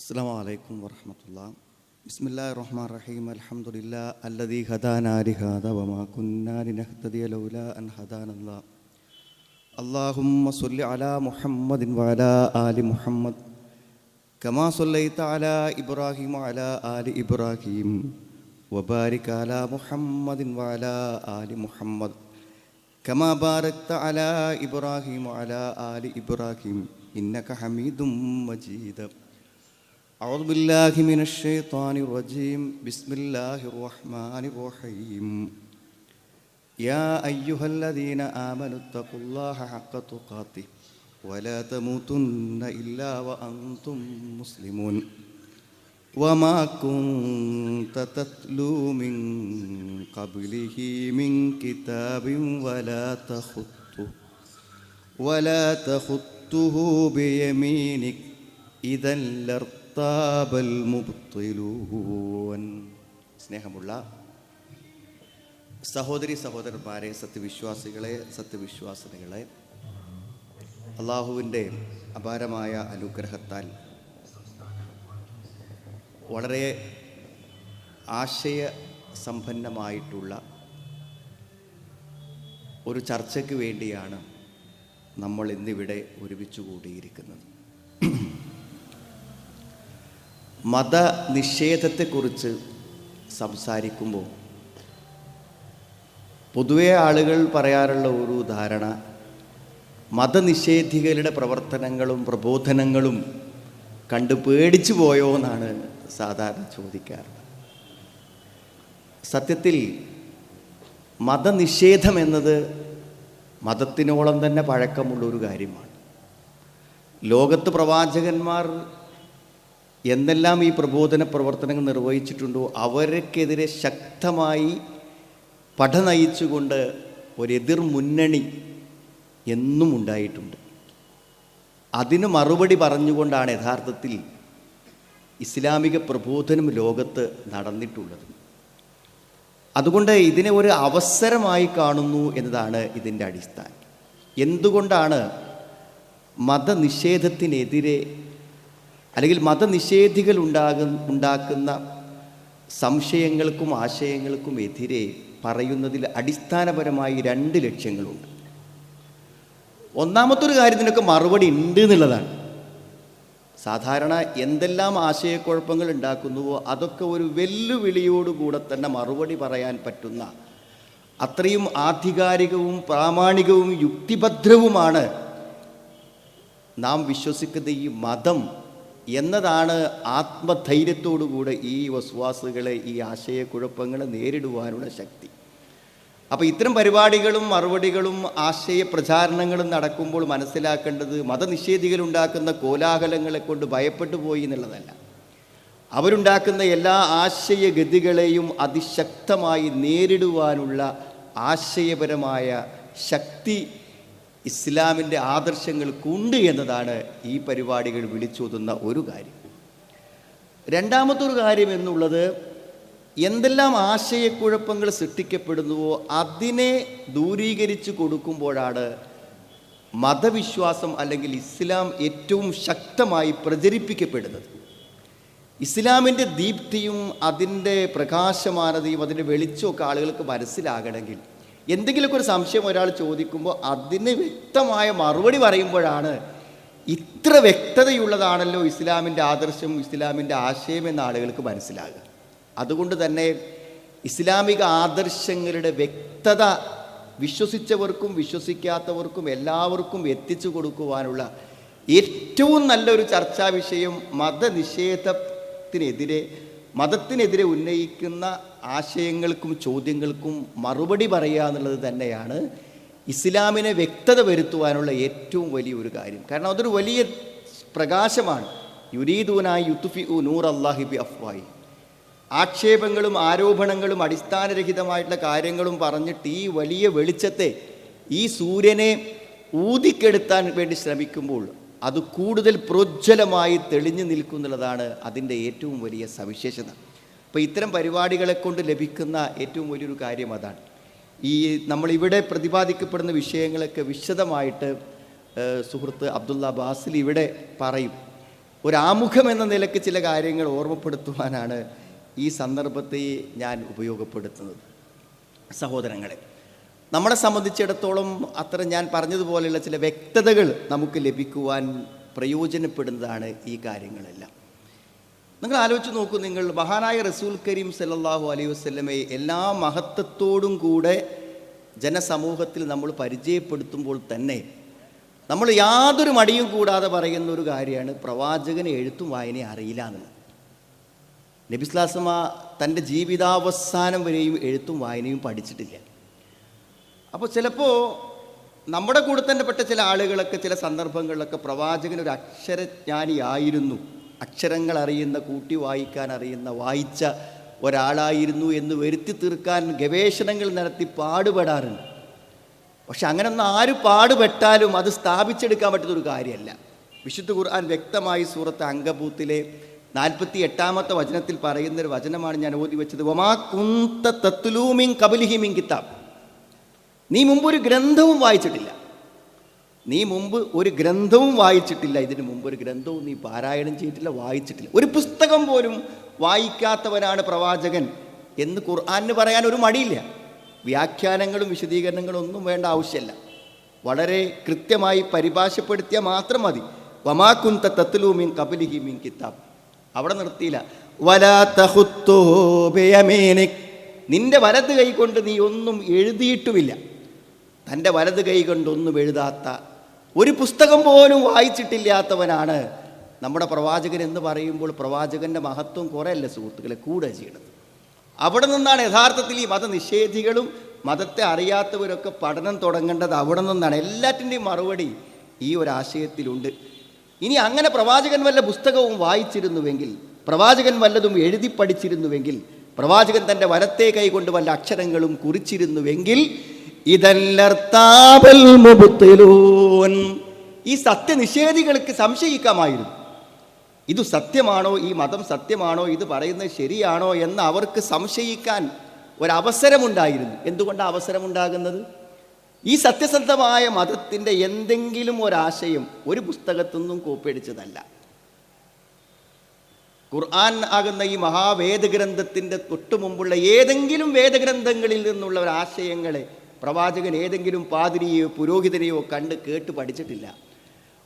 السلام عليكم ورحمة الله. بسم الله الرحمن الرحيم. الحمد لله الذي هدانا لهذا وما كنا لنهتدي لولا أن هدانا الله. اللهم صل على محمد وعلى آل محمد كما صليت على إبراهيم وعلى آل إبراهيم وبارك على محمد وعلى آل محمد كما باركت على إبراهيم وعلى آل إبراهيم إنك حميد مجيد. أعوذ بالله من الشيطان الرجيم. بسم الله الرحمن الرحيم. يا أيها الذين آمنوا اتقوا الله حق تقاته ولا تموتن إلا وأنتم مسلمون. وما كنت تتلو من قبله من كتاب ولا تخطه بيمينك إذا ലർതാബൽ മുബ്തിലൂൻ. സ്നേഹമുള്ള സഹോദരി സഹോദരന്മാരെ, സത്യവിശ്വാസികളെ, സത്യവിശ്വാസിനികളെ, അള്ളാഹുവിൻ്റെ അപാരമായ അനുഗ്രഹത്താൽ വളരെ ആശയസമ്പന്നമായിട്ടുള്ള ഒരു ചർച്ചയ്ക്ക് വേണ്ടിയാണ് നമ്മൾ ഇന്നിവിടെ ഒരുമിച്ച് കൂടിയിരിക്കുന്നത്. മതനിഷേധത്തെക്കുറിച്ച് സംസാരിക്കുമ്പോൾ പൊതുവെ ആളുകൾ പറയാറുള്ള ഒരു ധാരണ, മതനിഷേധികളുടെ പ്രവർത്തനങ്ങളും പ്രബോധനങ്ങളും കണ്ട് പേടിച്ചു പോയോ എന്നാണ് സാധാരണ ചോദിക്കാറ്. സത്യത്തിൽ മതനിഷേധം എന്നത് മതത്തിനോളം തന്നെ പഴക്കമുള്ളൊരു കാര്യമാണ്. ലോകത്ത് പ്രവാചകന്മാർ എന്തെല്ലാം ഈ പ്രബോധന പ്രവർത്തനങ്ങൾ നിർവഹിച്ചിട്ടുണ്ടോ അവർക്കെതിരെ ശക്തമായി പടനയിച്ചുകൊണ്ട് ഒരെതിർ മുന്നണി എന്നും ഉണ്ടായിട്ടുണ്ട്. അതിന് മറുപടി പറഞ്ഞുകൊണ്ടാണ് യഥാർത്ഥത്തിൽ ഇസ്ലാമിക പ്രബോധനം ലോകത്ത് നടന്നിട്ടുള്ളത്. അതുകൊണ്ട് ഇതിനെ ഒരു അവസരമായി കാണുന്നു എന്നതാണ് ഇതിൻ്റെ അടിസ്ഥാനം. എന്തുകൊണ്ടാണ് മതനിഷേധത്തിനെതിരെ അല്ലെങ്കിൽ മതനിഷേധികൾ ഉണ്ടാക്കുന്ന സംശയങ്ങൾക്കും ആശയങ്ങൾക്കും എതിരെ പറയുന്നതിൽ അടിസ്ഥാനപരമായി രണ്ട് ലക്ഷ്യങ്ങളുണ്ട്. ഒന്നാമത്തെ ഒരു കാര്യത്തിനൊക്കെ മറുപടി ഉണ്ട് എന്നുള്ളതാണ്. സാധാരണ എന്തെല്ലാം ആശയക്കുഴപ്പങ്ങൾ ഉണ്ടാക്കുന്നുവോ അതൊക്കെ ഒരു വെല്ലുവിളിയോടുകൂടെ തന്നെ മറുപടി പറയാൻ പറ്റുന്ന അത്രയും ആധികാരികവും പ്രാമാണികവും യുക്തിഭദ്രവുമാണ് നാം വിശ്വസിക്കുന്ന ഈ മതം എന്നതാണ് ആത്മധൈര്യത്തോടുകൂടെ ഈ വസ്വാസുകളെ, ഈ ആശയക്കുഴപ്പങ്ങളെ നേരിടുവാനുള്ള ശക്തി. അപ്പോൾ ഇത്തരം പരിപാടികളും മറുപടികളും ആശയ പ്രചാരണങ്ങളും നടക്കുമ്പോൾ മനസ്സിലാക്കേണ്ടത് മതനിഷേധികളുണ്ടാക്കുന്ന കോലാഹലങ്ങളെ കൊണ്ട് ഭയപ്പെട്ടു പോയി എന്നുള്ളതല്ല. അവരുണ്ടാക്കുന്ന എല്ലാ ആശയഗതികളെയും അതിശക്തമായി നേരിടുവാനുള്ള ആശയപരമായ ശക്തി ഇസ്ലാമിൻ്റെ ആദർശങ്ങൾക്കുണ്ട് എന്നതാണ് ഈ പരിപാടികൾ വിളിച്ചോതുന്ന ഒരു കാര്യം. രണ്ടാമത്തൊരു കാര്യം എന്നുള്ളത്, എന്തെല്ലാം ആശയക്കുഴപ്പങ്ങൾ സൃഷ്ടിക്കപ്പെടുന്നുവോ അതിനെ ദൂരീകരിച്ച് കൊടുക്കുമ്പോഴാണ് മതവിശ്വാസം അല്ലെങ്കിൽ ഇസ്ലാം ഏറ്റവും ശക്തമായി പ്രചരിപ്പിക്കപ്പെടുന്നത്. ഇസ്ലാമിൻ്റെ ദീപ്തിയും അതിൻ്റെ പ്രകാശമാനതയും അതിൻ്റെ വെളിച്ചമൊക്കെ ആളുകൾക്ക് മനസ്സിലാകണമെങ്കിൽ, എന്തെങ്കിലുമൊക്കെ ഒരു സംശയം ഒരാൾ ചോദിക്കുമ്പോൾ അതിന് വ്യക്തമായ മറുപടി പറയുമ്പോഴാണ് ഇത്ര വ്യക്തതയുള്ളതാണല്ലോ ഇസ്ലാമിൻ്റെ ആദർശം, ഇസ്ലാമിൻ്റെ ആശയം എന്ന ആളുകൾക്ക് മനസ്സിലാകുക. അതുകൊണ്ട് തന്നെ ഇസ്ലാമിക ആദർശങ്ങളുടെ വ്യക്തത വിശ്വസിച്ചവർക്കും വിശ്വസിക്കാത്തവർക്കും എല്ലാവർക്കും എത്തിച്ചു കൊടുക്കുവാനുള്ള ഏറ്റവും നല്ലൊരു ചർച്ചാ വിഷയം മതത്തിനെതിരെ ഉന്നയിക്കുന്ന ആശയങ്ങൾക്കും ചോദ്യങ്ങൾക്കും മറുപടി പറയുക എന്നുള്ളത് തന്നെയാണ് ഇസ്ലാമിനെ വ്യക്തത വരുത്തുവാനുള്ള ഏറ്റവും വലിയൊരു കാര്യം. കാരണം അതൊരു വലിയ പ്രകാശമാണ്. യുരീദൂന യുത്ഫിഉ നൂർ അല്ലാഹി ബി അഫ്വാഹി. ആക്ഷേപങ്ങളും ആരോപണങ്ങളും അടിസ്ഥാനരഹിതമായിട്ടുള്ള കാര്യങ്ങളും പറഞ്ഞിട്ട് ഈ വലിയ വെളിച്ചത്തെ, ഈ സൂര്യനെ ഊതിക്കെടുത്താൻ വേണ്ടി ശ്രമിക്കുമ്പോൾ അത് കൂടുതൽ പ്രോജ്വലമായി തെളിഞ്ഞു നിൽക്കുന്നുള്ളതാണ് അതിൻ്റെ ഏറ്റവും വലിയ സവിശേഷത. അപ്പോൾ ഇത്തരം പരിപാടികളെ കൊണ്ട് ലഭിക്കുന്ന ഏറ്റവും വലിയൊരു കാര്യം അതാണ്. ഈ നമ്മളിവിടെ പ്രതിപാദിക്കപ്പെടുന്ന വിഷയങ്ങളൊക്കെ വിശദമായിട്ട് സുഹൃത്ത് അബ്ദുള്ള ബാസിൽ ഇവിടെ പറയും. ഒരാമുഖം എന്ന നിലയ്ക്ക് ചില കാര്യങ്ങൾ ഓർമ്മപ്പെടുത്തുവാനാണ് ഈ സന്ദർഭത്തെ ഞാൻ ഉപയോഗപ്പെടുത്തുന്നത്. സഹോദരങ്ങളെ, നമ്മളെ സംബന്ധിച്ചിടത്തോളം അത്ര ഞാൻ പറഞ്ഞതുപോലെയുള്ള ചില വ്യക്തതകൾ നമുക്ക് ലഭിക്കുവാൻ പ്രയോജനപ്പെടുന്നതാണ് ഈ കാര്യങ്ങളെല്ലാം. നിങ്ങൾ ആലോചിച്ച് നോക്കൂ, നിങ്ങൾ മഹാനായ റസൂൽ കരീം സല്ലല്ലാഹു അലൈഹി വസല്ലമയെ എല്ലാ മഹത്വത്തോടും കൂടെ ജനസമൂഹത്തിൽ നമ്മൾ പരിചയപ്പെടുത്തുമ്പോൾ തന്നെ നമ്മൾ യാതൊരു മടിയും കൂടാതെ പറയുന്ന ഒരു കാര്യമാണ് പ്രവാചകന് എഴുത്തും വായനയും അറിയില്ല എന്നുള്ളത്. നബി സ്വല്ലല്ലാഹു അലൈഹി വസല്ലമ തൻ്റെ ജീവിതാവസാനം വരെയും എഴുത്തും വായനയും പഠിച്ചിട്ടില്ല. അപ്പോൾ ചിലപ്പോൾ നമ്മുടെ കൂടെ തന്നെ പെട്ട ചില ആളുകളൊക്കെ ചില സന്ദർഭങ്ങളിലൊക്കെ പ്രവാചകൻ ഒരു അക്ഷരജ്ഞാനിയായിരുന്നു, അക്ഷരങ്ങൾ അറിയുന്ന, കൂട്ടി വായിക്കാൻ അറിയുന്ന, വായിച്ച ഒരാളായിരുന്നു എന്ന് വരുത്തി തീർക്കാൻ ഗവേഷണങ്ങൾ നടത്തി പാടുപെടാറുണ്ട്. പക്ഷെ അങ്ങനെയൊന്നും ആര് പാടുപെട്ടാലും അത് സ്ഥാപിച്ചെടുക്കാൻ പറ്റുന്നൊരു കാര്യമല്ല. വിശുദ്ധ ഖുർആൻ വ്യക്തമായി സൂറത്ത് അങ്കബൂത്തിലെ 48-ാമത്തെ വചനത്തിൽ പറയുന്നൊരു വചനമാണ് ഞാൻ ഓതി വെച്ചത്. വമാ കുന്ത തത്ലൂ മിൻ ഖബ്ലിഹി മിൻ കിതാബ്. നീ മുമ്പ് ഒരു ഗ്രന്ഥവും വായിച്ചിട്ടില്ല. നീ മുമ്പ് ഒരു ഗ്രന്ഥവും വായിച്ചിട്ടില്ല. ഇതിനു മുമ്പ് ഒരു ഗ്രന്ഥവും നീ പാരായണം ചെയ്തിട്ടില്ല, വായിച്ചിട്ടില്ല. ഒരു പുസ്തകം പോലും വായിക്കാത്തവനാണ് പ്രവാചകൻ എന്ന് ഖുർആന് പറയാൻ ഒരു മടിയില്ല. വ്യാഖ്യാനങ്ങളും വിശദീകരണങ്ങളും ഒന്നും വേണ്ട ആവശ്യമില്ല. വളരെ കൃത്യമായി പരിഭാഷപ്പെടുത്തിയാൽ മാത്രം മതി. വമാ കുന്ത തത്ലൂ മിൻ ഖബ്ലിഹി മിൻ കിതാബ്. അവിടെ നിർത്തിയില്ല. വലാ തഖുത്തൂ ബിയമീനിക്. നിന്റെ വലത് കൈ കൊണ്ട് നീ ഒന്നും എഴുതിയിട്ടുമില്ല. തൻ്റെ വലത് കൈ കൊണ്ടൊന്നും എഴുതാത്ത, ഒരു പുസ്തകം പോലും വായിച്ചിട്ടില്ലാത്തവനാണ് നമ്മുടെ പ്രവാചകൻ എന്ന് പറയുമ്പോൾ പ്രവാചകൻ്റെ മഹത്വം കുറേയല്ല സുഹൃത്തുക്കളെ കൂടെ ചെയ്യണത്. അവിടെ നിന്നാണ് യഥാർത്ഥത്തിൽ ഈ മതനിഷേധികളും മതത്തെ അറിയാത്തവരൊക്കെ പഠനം തുടങ്ങേണ്ടത്. അവിടെ നിന്നാണ്. എല്ലാറ്റിൻ്റെയും മറുപടി ഈ ഒരാശയത്തിലുണ്ട്. ഇനി അങ്ങനെ പ്രവാചകൻ വല്ല പുസ്തകവും വായിച്ചിരുന്നുവെങ്കിൽ, പ്രവാചകൻ വല്ലതും എഴുതി പഠിച്ചിരുന്നുവെങ്കിൽ, പ്രവാചകൻ തൻ്റെ വലത്തെ കൈ കൊണ്ട് വല്ല അക്ഷരങ്ങളും കുറിച്ചിരുന്നുവെങ്കിൽ ഇദല്ലർതാബൽ മുബ്തിലൂൻ, ഈ സത്യനിഷേധികൾക്ക് സംശയിക്കാമായിരുന്നു. ഇത് സത്യമാണോ, ഈ മതം സത്യമാണോ, ഇത് പറയുന്നത് ശരിയാണോ എന്ന് അവർക്ക് സംശയിക്കാൻ ഒരവസരമുണ്ടായിരുന്നു. എന്തുകൊണ്ടാണ് അവസരമുണ്ടാകുന്നത്? ഈ സത്യസന്ധമായ മതത്തിൻ്റെ എന്തെങ്കിലും ഒരാശയം ഒരു പുസ്തകത്തു നിന്നും കോപ്പിയടിച്ചതല്ല. ഖുർആൻ ആകുന്ന ഈ മഹാവേദഗ്രന്ഥത്തിൻ്റെ തൊട്ടു മുമ്പുള്ള ഏതെങ്കിലും വേദഗ്രന്ഥങ്ങളിൽ നിന്നുള്ള ഒരാശയങ്ങളെ പ്രവാചകൻ ഏതെങ്കിലും പാതിരിയെയോ പുരോഹിതനെയോ കണ്ട് കേട്ട് പഠിച്ചിട്ടില്ല.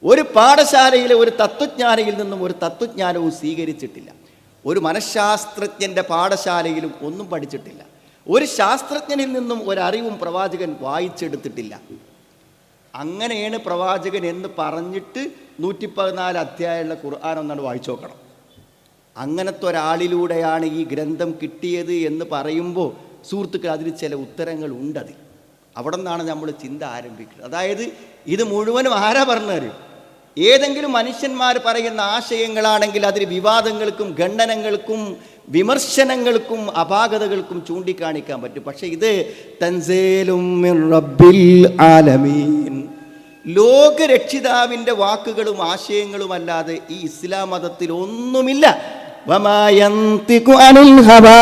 ഒരു പാഠശാലയിലെ ഒരു തത്വജ്ഞാനിയിൽ നിന്നും ഒരു തത്വജ്ഞാനവും സ്വീകരിച്ചിട്ടില്ല. ഒരു മനഃശാസ്ത്രജ്ഞൻ്റെ പാഠശാലയിലും ഒന്നും പഠിച്ചിട്ടില്ല. ഒരു ശാസ്ത്രജ്ഞനിൽ നിന്നും ഒരറിവും പ്രവാചകൻ വായിച്ചെടുത്തിട്ടില്ല. അങ്ങനെയാണ് പ്രവാചകൻ എന്ന് പറഞ്ഞിട്ട് 114 അധ്യായമുള്ള ഖുർആൻ ഒന്നാണ് വായിച്ചു നോക്കണം. അങ്ങനത്തെ ഒരാളിലൂടെയാണ് ഈ ഗ്രന്ഥം കിട്ടിയത് എന്ന് പറയുമ്പോൾ സുഹൃത്തുക്കൾ അതിന് ചില ഉത്തരങ്ങൾ ഉണ്ടതിൽ. അവിടെ നിന്നാണ് നമ്മൾ ചിന്ത ആരംഭിക്കുന്നത്. അതായത് ഇത് മുഴുവനും ആരാ പറഞ്ഞു തരും? ഏതെങ്കിലും മനുഷ്യന്മാർ പറയുന്ന ആശയങ്ങളാണെങ്കിൽ അതിന് വിവാദങ്ങൾക്കും ഖണ്ഡനങ്ങൾക്കും വിമർശനങ്ങൾക്കും അപാകതകൾക്കും ചൂണ്ടിക്കാണിക്കാൻ പറ്റും. പക്ഷെ ഇത് തൻസീലും മിർ റബ്ബിൽ ആലമീൻ, ലോകരക്ഷിതാവിൻ്റെ വാക്കുകളും ആശയങ്ങളും അല്ലാതെ ഈ ഇസ്ലാം മതത്തിൽ ഒന്നുമില്ല. വമാ യന്തിഖു അനിൽ ഹവാ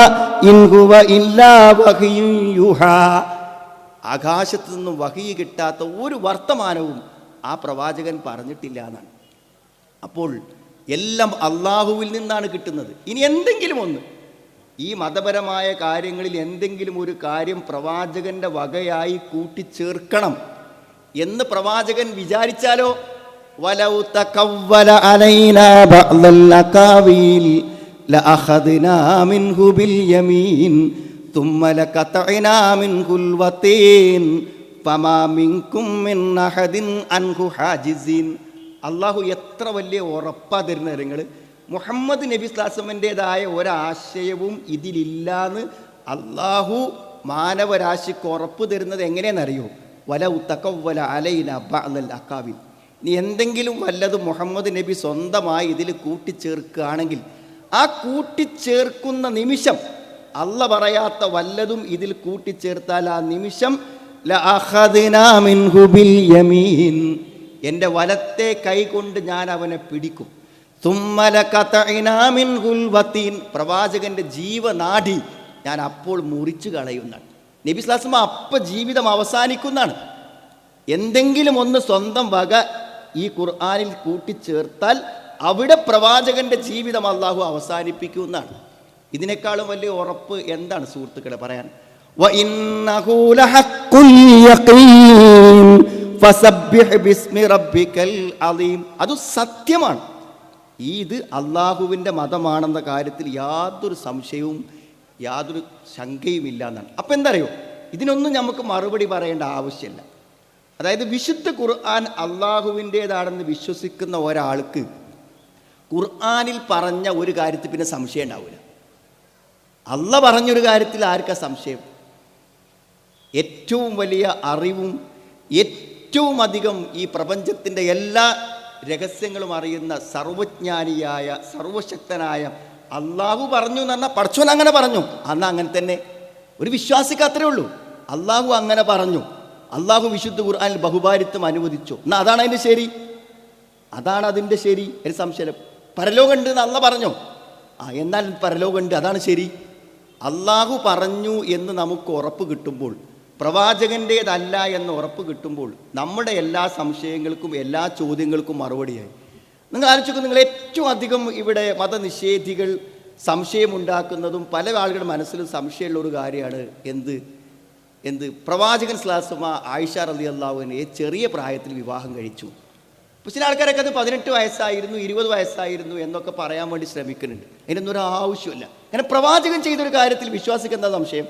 ഇൻ ഹുവ ഇല്ലാ വഹ്യുൻ യുഹാ. ആകാശത്തു നിന്നും വഹി കിട്ടാത്ത ഒരു വർത്തമാനവും ആ പ്രവാചകൻ പറഞ്ഞിട്ടില്ല എന്നാണ്. അപ്പോൾ എല്ലാം അള്ളാഹുവിൽ നിന്നാണ് കിട്ടുന്നത്. ഇനി എന്തെങ്കിലും ഒന്ന് ഈ മതപരമായ കാര്യങ്ങളിൽ എന്തെങ്കിലും ഒരു കാര്യം പ്രവാചകൻ്റെ വകയായി കൂട്ടിച്ചേർക്കണം എന്ന് പ്രവാചകൻ വിചാരിച്ചാലോ, വലൗ തകവ്വല അലൈനാ ബഅ്ദൽ അകാവീൽ ലഅഖദ്നാ മിൻഹു ബിൽ യമീൻ തുമ്മ ലഖതഅനാ മിൻഹുൽ വതീൻ ഫമാ മിൻകും മിൻ അഹദിൻ അൻഹു ഹാജിസിൻ. അള്ളാഹു എത്ര വലിയ ഉറപ്പാ തരുന്ന കാര്യങ്ങൾ. മുഹമ്മദ് നബി സ്വല്ലല്ലാഹു അലൈഹി വസല്ലമൻ്റെതായ ഒരാശയവും ഇതിലില്ലാന്ന് അള്ളാഹു മാനവരാശിക്ക് ഉറപ്പ് തരുന്നത് എങ്ങനെയാണെന്നറിയോ? വലൗ തകവ്വല അലൈനാ ബഅ്ദൽ അകാവീൽ. നീ എന്തെങ്കിലും വല്ലതും മുഹമ്മദ് നബി സ്വന്തമായി ഇതിൽ കൂട്ടിച്ചേർക്കുകയാണെങ്കിൽ ആ കൂട്ടിച്ചേർക്കുന്ന നിമിഷം, അള്ള പറയാത്ത വല്ലതും ഇതിൽ കൂട്ടിച്ചേർത്താൽ ആ നിമിഷം ലഅഖദ്നാ മിൻഹു ബിൽ യമീൻ, എൻ്റെ വലത്തെ കൈ കൊണ്ട് ഞാൻ അവനെ പിടിക്കും. തുമ്മ ലഖതഅനാ മിൻഹുൽ വതീൻ, പ്രവാചകൻ്റെ ജീവനാഡി ഞാൻ അപ്പോൾ മുറിച്ചു കളയുന്നതാണ്. നബി സ്വല്ലല്ലാഹു അലൈഹി വസല്ലം അപ്പം ജീവിതം അവസാനിക്കുന്നതാണ്. എന്തെങ്കിലും ഒന്ന് സ്വന്തം വക ഈ ഖുർആനിൽ കൂട്ടിച്ചേർത്താൽ അവിടെ പ്രവാചകന്റെ ജീവിതം അള്ളാഹു അവസാനിപ്പിക്കുമെന്നാണ്. ഇതിനേക്കാളും വലിയ ഉറപ്പ് എന്താണ് സുഹൃത്തുക്കളെ പറയാൻ? അത് സത്യമാണ്. ഇത് അള്ളാഹുവിൻ്റെ മതമാണെന്ന കാര്യത്തിൽ യാതൊരു സംശയവും യാതൊരു ശങ്കയുമില്ല എന്നാണ്. അപ്പം എന്താ അറിയോ, ഇതിനൊന്നും നമുക്ക് മറുപടി പറയേണ്ട ആവശ്യമില്ല. അതായത് വിശുദ്ധ ഖുർആൻ അള്ളാഹുവിൻ്റേതാണെന്ന് വിശ്വസിക്കുന്ന ഒരാൾക്ക് ഖുർആനിൽ പറഞ്ഞ ഒരു കാര്യത്തിൽ പിന്നെ സംശയം ഉണ്ടാവില്ല. അള്ള പറഞ്ഞൊരു കാര്യത്തിൽ ആർക്കാ സംശയം? ഏറ്റവും വലിയ അറിവും ഏറ്റവും അധികം ഈ പ്രപഞ്ചത്തിൻ്റെ എല്ലാ രഹസ്യങ്ങളും അറിയുന്ന സർവജ്ഞാനിയായ സർവശക്തനായ അള്ളാഹു പറഞ്ഞു എന്ന് പറഞ്ഞാൽ പടച്ചോൻ അങ്ങനെ പറഞ്ഞു, അന്ന് അങ്ങനെ തന്നെ. ഒരു വിശ്വാസിക്ക് അത്രേ ഉള്ളൂ. അള്ളാഹു അങ്ങനെ പറഞ്ഞു, അള്ളാഹു വിശുദ്ധ ഖുർആനിൽ ബഹുഭാരിത്വം അനുവദിച്ചു, എന്നാൽ അതാണ് അതിൻ്റെ ശരി, അതാണ് അതിൻ്റെ ശരി. ഒരു സംശയം. പരലോകമുണ്ട് എന്ന് അള്ള പറഞ്ഞോ, എന്നാൽ പരലോകമുണ്ട്, അതാണ് ശരി. അള്ളാഹു പറഞ്ഞു എന്ന് നമുക്ക് ഉറപ്പ് കിട്ടുമ്പോൾ, പ്രവാചകൻ്റേതല്ല എന്ന് ഉറപ്പ് കിട്ടുമ്പോൾ, നമ്മുടെ എല്ലാ സംശയങ്ങൾക്കും എല്ലാ ചോദ്യങ്ങൾക്കും മറുപടിയായി. നിങ്ങൾ ആലോചിക്കും, നിങ്ങൾ ഏറ്റവും അധികം ഇവിടെ മതനിഷേധികൾ സംശയമുണ്ടാക്കുന്നതും പല ആളുകളുടെ മനസ്സിലും സംശയമുള്ള ഒരു കാര്യമാണ് എന്ത് പ്രവാചകൻ സ്വല്ലല്ലാഹു ആയിഷ റളിയല്ലാഹു അൻഹയെ ചെറിയ പ്രായത്തിൽ വിവാഹം കഴിച്ചു. അപ്പോൾ ചില ആൾക്കാരൊക്കെ അത് 18 വയസ്സായിരുന്നു 20 വയസ്സായിരുന്നു എന്നൊക്കെ പറയാൻ വേണ്ടി ശ്രമിക്കുന്നുണ്ട്. അതിനൊന്നും ഒരു ആവശ്യമില്ല. അങ്ങനെ പ്രവാചകൻ ചെയ്തൊരു കാര്യത്തിൽ വിശ്വാസിക്ക് എന്താ സംശയം?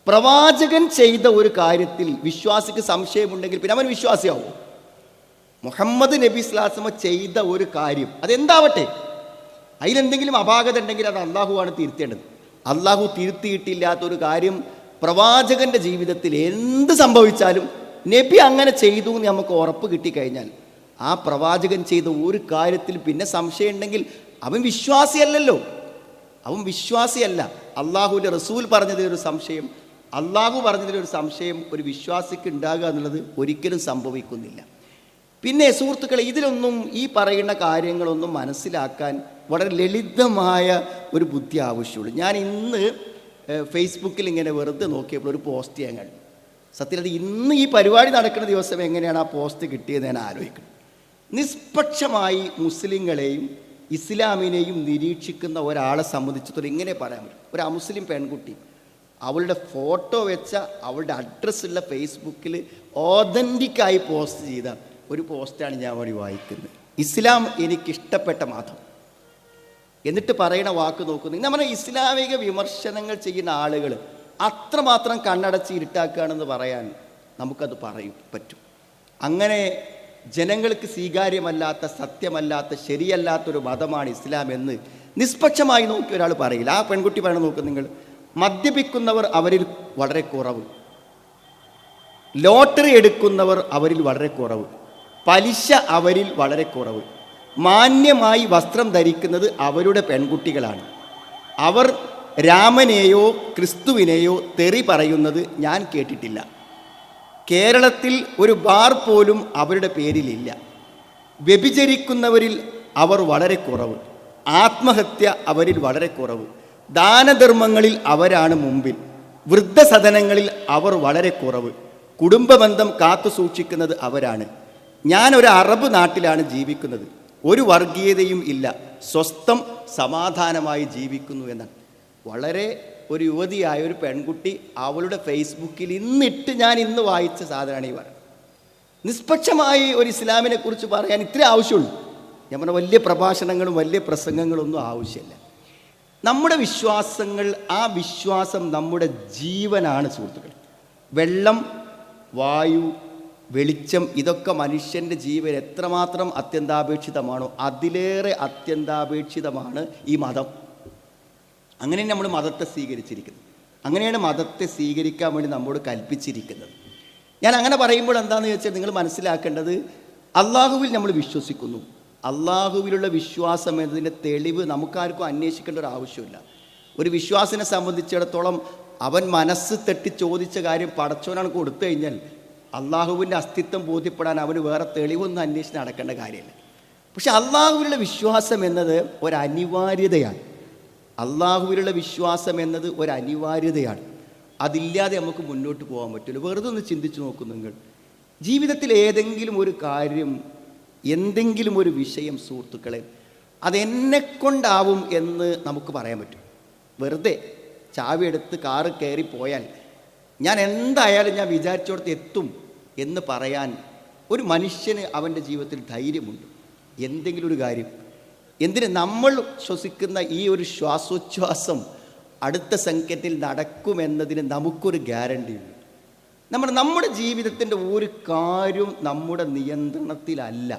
പ്രവാചകൻ ചെയ്ത ഒരു കാര്യത്തിൽ വിശ്വാസിക്ക് സംശയമുണ്ടെങ്കിൽ പിന്നെ അവൻ വിശ്വാസിയാവും. മുഹമ്മദ് നബി സ്വല്ലല്ലാഹു അലൈഹി വസല്ലം ചെയ്ത ഒരു കാര്യം അതെന്താവട്ടെ, അതിലെന്തെങ്കിലും അപാകത ഉണ്ടെങ്കിൽ അത് അള്ളാഹുവാണ് തിരുത്തേണ്ടത്. അള്ളാഹു തിരുത്തിയിട്ടില്ലാത്തൊരു കാര്യം പ്രവാചകൻ്റെ ജീവിതത്തിൽ എന്ത് സംഭവിച്ചാലും നബി അങ്ങനെ ചെയ്തു എന്ന് നമുക്ക് ഉറപ്പ് കിട്ടിക്കഴിഞ്ഞാൽ ആ പ്രവാചകൻ ചെയ്ത ഒരു കാര്യത്തിൽ പിന്നെ സംശയം ഉണ്ടെങ്കിൽ അവൻ വിശ്വാസിയല്ലല്ലോ, അവൻ വിശ്വാസിയല്ല. അള്ളാഹുവിൻ്റെ റസൂൽ പറഞ്ഞതിലൊരു സംശയം, അള്ളാഹു പറഞ്ഞതിലൊരു സംശയം ഒരു വിശ്വാസിക്ക് ഉണ്ടാകുക എന്നുള്ളത് ഒരിക്കലും സംഭവിക്കുന്നില്ല. പിന്നെ സുഹൃത്തുക്കളെ, ഇതിലൊന്നും ഈ പറയുന്ന കാര്യങ്ങളൊന്നും മനസ്സിലാക്കാൻ വളരെ ലളിതമായ ഒരു ബുദ്ധി ആവശ്യമുള്ളൂ. ഞാൻ ഇന്ന് ഫേസ്ബുക്കിൽ ഇങ്ങനെ വെറുതെ നോക്കിയപ്പോൾ ഒരു പോസ്റ്റ് ചെയ്യാൻ കഴിഞ്ഞു. സത്യത്തിൽ ഇന്ന് ഈ പരിപാടി നടക്കുന്ന ദിവസം എങ്ങനെയാണ് ആ പോസ്റ്റ് കിട്ടിയത് ഞാൻ ആലോചിക്കണം. നിഷ്പക്ഷമായി മുസ്ലിങ്ങളെയും ഇസ്ലാമിനെയും നിരീക്ഷിക്കുന്ന ഒരാളെ സംബന്ധിച്ചിടത്തോളം ഇങ്ങനെ പറയാൻ പറ്റും. ഒരു അമുസ്ലിം പെൺകുട്ടി അവളുടെ ഫോട്ടോ വെച്ച അവളുടെ അഡ്രസ്സുള്ള ഫേസ്ബുക്കിൽ ഓതൻറ്റിക്കായി പോസ്റ്റ് ചെയ്ത ഒരു പോസ്റ്റാണ് ഞാൻ വഴി വായിക്കുന്നത്. ഇസ്ലാം എനിക്കിഷ്ടപ്പെട്ട മതം എന്നിട്ട് പറയുന്ന വാക്ക് നോക്കുന്നു. നമ്മുടെ ഇസ്ലാമിക വിമർശനങ്ങൾ ചെയ്യുന്ന ആളുകൾ അത്രമാത്രം കണ്ണടച്ച് ഇരുട്ടാക്കുകയാണെന്ന് പറയാൻ നമുക്കത് പറ്റും. അങ്ങനെ ജനങ്ങൾക്ക് സ്വീകാര്യമല്ലാത്ത, സത്യമല്ലാത്ത, ശരിയല്ലാത്തൊരു മതമാണ് ഇസ്ലാം എന്ന് നിഷ്പക്ഷമായി നോക്കി ഒരാൾ പറയില്ല. ആ പെൺകുട്ടി പറയണ നോക്ക് നിങ്ങൾ, മദ്യപിക്കുന്നവർ അവരിൽ വളരെ കുറവ്, ലോട്ടറി എടുക്കുന്നവർ അവരിൽ വളരെ കുറവ്, പലിശ അവരിൽ വളരെ കുറവ്, മാന്യമായി വസ്ത്രം ധരിക്കുന്നത് അവരുടെ പെൺകുട്ടികളാണ്. അവർ രാമനെയോ ക്രിസ്തുവിനെയോ തെറി പറയുന്നത് ഞാൻ കേട്ടിട്ടില്ല. കേരളത്തിൽ ഒരു ബാർ പോലും അവരുടെ പേരിലില്ല. വ്യഭിചരിക്കുന്നവരിൽ അവർ വളരെ കുറവ്, ആത്മഹത്യ അവരിൽ വളരെ കുറവ്, ദാനധർമ്മങ്ങളിൽ അവരാണ് മുമ്പിൽ, വൃദ്ധസദനങ്ങളിൽ അവർ വളരെ കുറവ്, കുടുംബബന്ധം കാത്തു സൂക്ഷിക്കുന്നത് അവരാണ്. ഞാനൊരു അറബ് നാട്ടിലാണ് ജീവിക്കുന്നത്, ഒരു വർഗീയതയും ഇല്ല, സ്വസ്ഥം സമാധാനമായി ജീവിക്കുന്നു എന്നാണ്. വളരെ ഒരു യുവതിയായ ഒരു പെൺകുട്ടി അവളുടെ ഫേസ്ബുക്കിൽ ഞാൻ ഇന്ന് വായിച്ച സാധനമാണ് ഈ പറയുന്നത്. നിഷ്പക്ഷമായി ഒരു ഇസ്ലാമിനെ കുറിച്ച് പറയാൻ ഇത്രേ ആവശ്യമുള്ളൂ. ഞാൻ പറഞ്ഞ വലിയ പ്രഭാഷണങ്ങളും വലിയ പ്രസംഗങ്ങളൊന്നും ആവശ്യമില്ല. നമ്മുടെ വിശ്വാസങ്ങൾ, ആ വിശ്വാസം നമ്മുടെ ജീവനാണ് സുഹൃത്തുക്കൾ. വെള്ളം, വായു, വെളിച്ചം, ഇതൊക്കെ മനുഷ്യൻ്റെ ജീവൻ എത്രമാത്രം അത്യന്താപേക്ഷിതമാണോ അതിലേറെ അത്യന്താപേക്ഷിതമാണ് ഈ മതം. അങ്ങനെയാണ് നമ്മൾ മതത്തെ സ്വീകരിച്ചിരിക്കുന്നത്. അങ്ങനെയാണ് മതത്തെ സ്വീകരിക്കാൻ വേണ്ടി നമ്മോട് കൽപ്പിച്ചിരിക്കുന്നത്. ഞാൻ അങ്ങനെ പറയുമ്പോൾ എന്താണെന്ന് ചോദിച്ചാൽ നിങ്ങൾ മനസ്സിലാക്കേണ്ടത്, അള്ളാഹുവിൽ നമ്മൾ വിശ്വസിക്കുന്നു. അള്ളാഹുവിലുള്ള വിശ്വാസം എന്നതിൻ്റെ തെളിവ് നമുക്കാർക്കും അന്വേഷിക്കേണ്ട ഒരു ആവശ്യമില്ല. ഒരു വിശ്വാസിനെ സംബന്ധിച്ചിടത്തോളം അവൻ മനസ്സ് തട്ടി ചോദിച്ച കാര്യം പടച്ചവനാണ് കൊടുത്തു കഴിഞ്ഞാൽ അള്ളാഹുവിൻ്റെ അസ്തിത്വം ബോധ്യപ്പെടാൻ അവന് വേറെ തെളിവൊന്നും അന്വേഷിച്ച് നടക്കേണ്ട കാര്യമില്ല. പക്ഷെ അള്ളാഹുവിലുള്ള വിശ്വാസം എന്നത് ഒരനിവാര്യതയാണ്. അള്ളാഹുവിലുള്ള വിശ്വാസം എന്നത് ഒരനിവാര്യതയാണ്. അതില്ലാതെ നമുക്ക് മുന്നോട്ട് പോകാൻ പറ്റില്ല. വെറുതെ ഒന്ന് ചിന്തിച്ച് നോക്കൂ നിങ്ങൾ. ജീവിതത്തിൽ ഏതെങ്കിലും ഒരു കാര്യം എന്തെങ്കിലും ഒരു വിഷയം സുഹൃത്തുക്കളെ അതെന്നെക്കൊണ്ടാവും എന്ന് നമുക്ക് പറയാൻ പറ്റും. വെറുതെ ചാവി എടുത്ത് കാറ് കയറി പോയാൽ ഞാൻ എന്തായാലും ഞാൻ വിചാരിച്ചോടത്ത് എത്തും എന്ന് പറയാൻ ഒരു മനുഷ്യന് അവൻ്റെ ജീവിതത്തിൽ ധൈര്യമുണ്ട്. എന്തെങ്കിലും ഒരു കാര്യം, എന്തിന് നമ്മൾ ശ്വസിക്കുന്ന ഈ ഒരു ശ്വാസോച്ഛ്വാസം അടുത്ത സെക്കൻഡിൽ നടക്കുമെന്നതിന് നമുക്കൊരു ഗ്യാരണ്ടിയുണ്ട്. നമ്മുടെ ജീവിതത്തിൻ്റെ ഒരു കാര്യവും നമ്മുടെ നിയന്ത്രണത്തിലല്ല.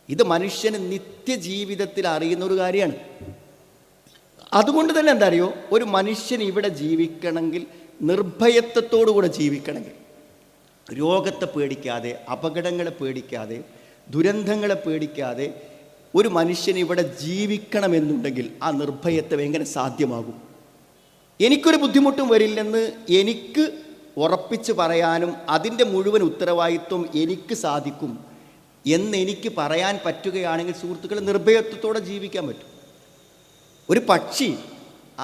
ഇത് മനുഷ്യന് നിത്യജീവിതത്തിൽ അറിയുന്ന ഒരു കാര്യമാണ്. അതുകൊണ്ട് തന്നെ എന്താ അറിയോ, ഒരു മനുഷ്യൻ ഇവിടെ ജീവിക്കണമെങ്കിൽ നിർഭയത്വത്തോടു കൂടെ ജീവിക്കണമെങ്കിൽ, രോഗത്തെ പേടിക്കാതെ, അപകടങ്ങളെ പേടിക്കാതെ, ദുരന്തങ്ങളെ പേടിക്കാതെ ഒരു മനുഷ്യൻ ഇവിടെ ജീവിക്കണമെന്നുണ്ടെങ്കിൽ ആ നിർഭയത്വം എങ്ങനെ സാധ്യമാകും? എനിക്കൊരു ബുദ്ധിമുട്ടും വരില്ലെന്ന് എനിക്ക് ഉറപ്പിച്ച് പറയാനും അതിൻ്റെ മുഴുവൻ ഉത്തരവാദിത്വം എനിക്ക് സാധിക്കും എന്ന് എനിക്ക് പറയാൻ പറ്റുകയാണെങ്കിൽ സുഹൃത്തുക്കളെ, നിർഭയത്വത്തോടെ ജീവിക്കാൻ പറ്റും. ഒരു പക്ഷി,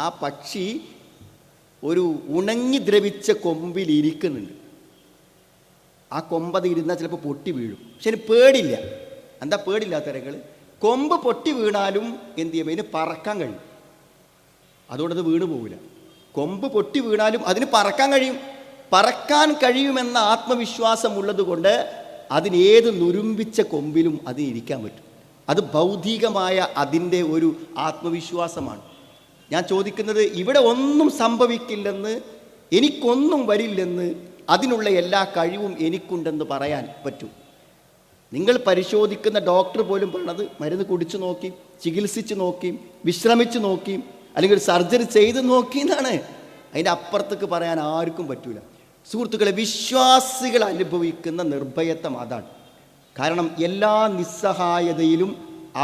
ആ പക്ഷി ഒരു ഉണങ്ങി ദ്രവിച്ച കൊമ്പിൽ ഇരിക്കുന്നുണ്ട്. ആ കൊമ്പത് ഇരുന്നാൽ ചിലപ്പോൾ പൊട്ടി വീഴും. പക്ഷെ അതിന് പേടില്ല. എന്താ പേടില്ലാത്ത തരങ്ങൾ? കൊമ്പ് പൊട്ടി വീണാലും എന്ത് ചെയ്യും? അതിന് പറക്കാൻ കഴിയും. അതുകൊണ്ടത് വീണ് പോകില്ല. കൊമ്പ് പൊട്ടി വീണാലും അതിന് പറക്കാൻ കഴിയും. പറക്കാൻ കഴിയുമെന്ന ആത്മവിശ്വാസം ഉള്ളത് കൊണ്ട് അതിനേത് നുരുമ്പിച്ച കൊമ്പിലും അതിന് ഇരിക്കാൻ പറ്റും. അത് ഭൗതികമായ അതിൻ്റെ ഒരു ആത്മവിശ്വാസമാണ്. ഞാൻ ചോദിക്കുന്നത്, ഇവിടെ ഒന്നും സംഭവിക്കില്ലെന്ന്, എനിക്കൊന്നും വരില്ലെന്ന്, അതിനുള്ള എല്ലാ കഴിവും എനിക്കുണ്ടെന്ന് പറയാൻ പറ്റും. നിങ്ങൾ പരിശോധിക്കുന്ന ഡോക്ടർ പോലും പറയണത് മരുന്ന് കുടിച്ചു നോക്കി, ചികിത്സിച്ച് നോക്കി, വിശ്രമിച്ച് നോക്കി, അല്ലെങ്കിൽ ഒരു സർജറി ചെയ്ത് നോക്കി എന്നാണ്. അതിൻ്റെ അപ്പുറത്തേക്ക് പറയാൻ ആർക്കും പറ്റൂല. സുഹൃത്തുക്കളെ, വിശ്വാസികൾ അനുഭവിക്കുന്ന നിർഭയത്വം അതാണ്. കാരണം എല്ലാ നിസ്സഹായതയിലും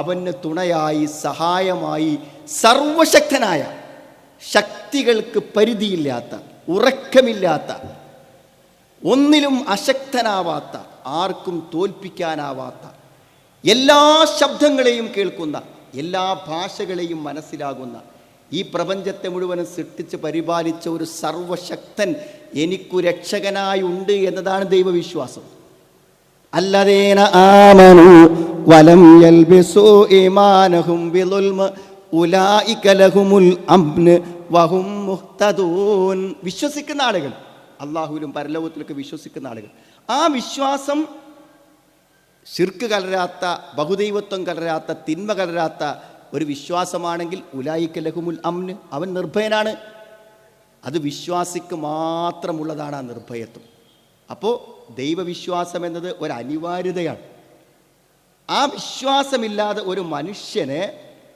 അവന് തുണയായി, സഹായമായി സർവശക്തനായ, ശക്തികൾക്ക് പരിധിയില്ലാത്ത, ഉറക്കമില്ലാത്ത, ഒന്നിലും അശക്തനാവാത്ത, ആർക്കും തോൽപ്പിക്കാനാവാത്ത, എല്ലാ ശബ്ദങ്ങളെയും കേൾക്കുന്ന, എല്ലാ ഭാഷകളെയും മനസ്സിലാകുന്ന, ഈ പ്രപഞ്ചത്തെ മുഴുവനും സൃഷ്ടിച്ച് പരിപാലിച്ച ഒരു സർവശക്തൻ എനിക്കു രക്ഷകനായി ഉണ്ട് എന്നതാണ് ദൈവവിശ്വാസം. അല്ലദീന ആമനു വലം യൽബിസു ഈമാനഹും ബിളുൽമ ഉലൈക ലഹുമുൽ അംൻ വഹും മുഹ്തദൂൻ. വിശ്വസിക്കുന്ന ആളുകൾ, അല്ലാഹുവിലും പരലോകത്തിലൊക്കെ വിശ്വസിക്കുന്ന ആളുകൾ, ആ വിശ്വാസം ശിർക്ക് കലരാത്ത, ബഹുദൈവത്വം കലരാത്ത, തിന്മ കലരാത്ത ഒരു വിശ്വാസമാണെങ്കിൽ ഉലൈക ലഹുമുൽ അംൻ, അവൻ നിർഭയനാണ്. അത് വിശ്വാസിക്ക് മാത്രമുള്ളതാണ് ആ നിർഭയത്വം. അപ്പോൾ ദൈവവിശ്വാസം എന്നത് ഒരു അനിവാര്യതയാണ്. ആ വിശ്വാസമില്ലാതെ ഒരു മനുഷ്യന്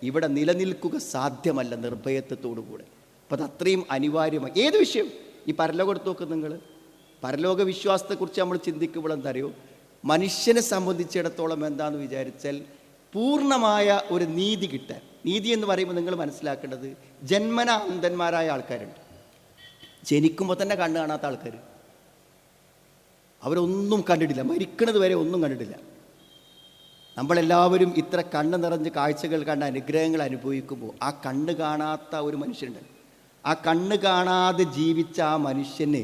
ഇവിടെ നിലനിൽക്കുക സാധ്യമല്ല നിർഭയത്വത്തോടു കൂടെ. അപ്പോൾ അത് അത്രയും അനിവാര്യമായി. ഏത് വിഷയം, ഈ പരലോകത്ത് നോക്ക് നിങ്ങൾ. പരലോക വിശ്വാസത്തെക്കുറിച്ച് നമ്മൾ ചിന്തിക്കുമ്പോൾ എന്താ അറിയോ, മനുഷ്യനെ സംബന്ധിച്ചിടത്തോളം എന്താണെന്ന് വിചാരിച്ചാൽ പൂർണ്ണമായ ഒരു നീതി കിട്ടാൻ. നീതി എന്ന് പറയുമ്പോൾ നിങ്ങൾ മനസ്സിലാക്കേണ്ടത്, ജന്മന അന്ധന്മാരായ ആൾക്കാരുണ്ട്. ജനിക്കുമ്പോൾ തന്നെ കണ്ണ് കാണാത്ത ആൾക്കാർ, അവരൊന്നും കണ്ടിട്ടില്ല, മരിക്കുന്നത് വരെ ഒന്നും കണ്ടിട്ടില്ല. നമ്മളെല്ലാവരും ഇത്ര കണ്ണ് നിറഞ്ഞ് കാഴ്ചകൾ കണ്ട അനുഗ്രഹങ്ങൾ അനുഭവിക്കുമ്പോൾ ആ കണ്ണ് കാണാത്ത ഒരു മനുഷ്യനുണ്ട്. ആ കണ്ണ് കാണാതെ ജീവിച്ച ആ മനുഷ്യന്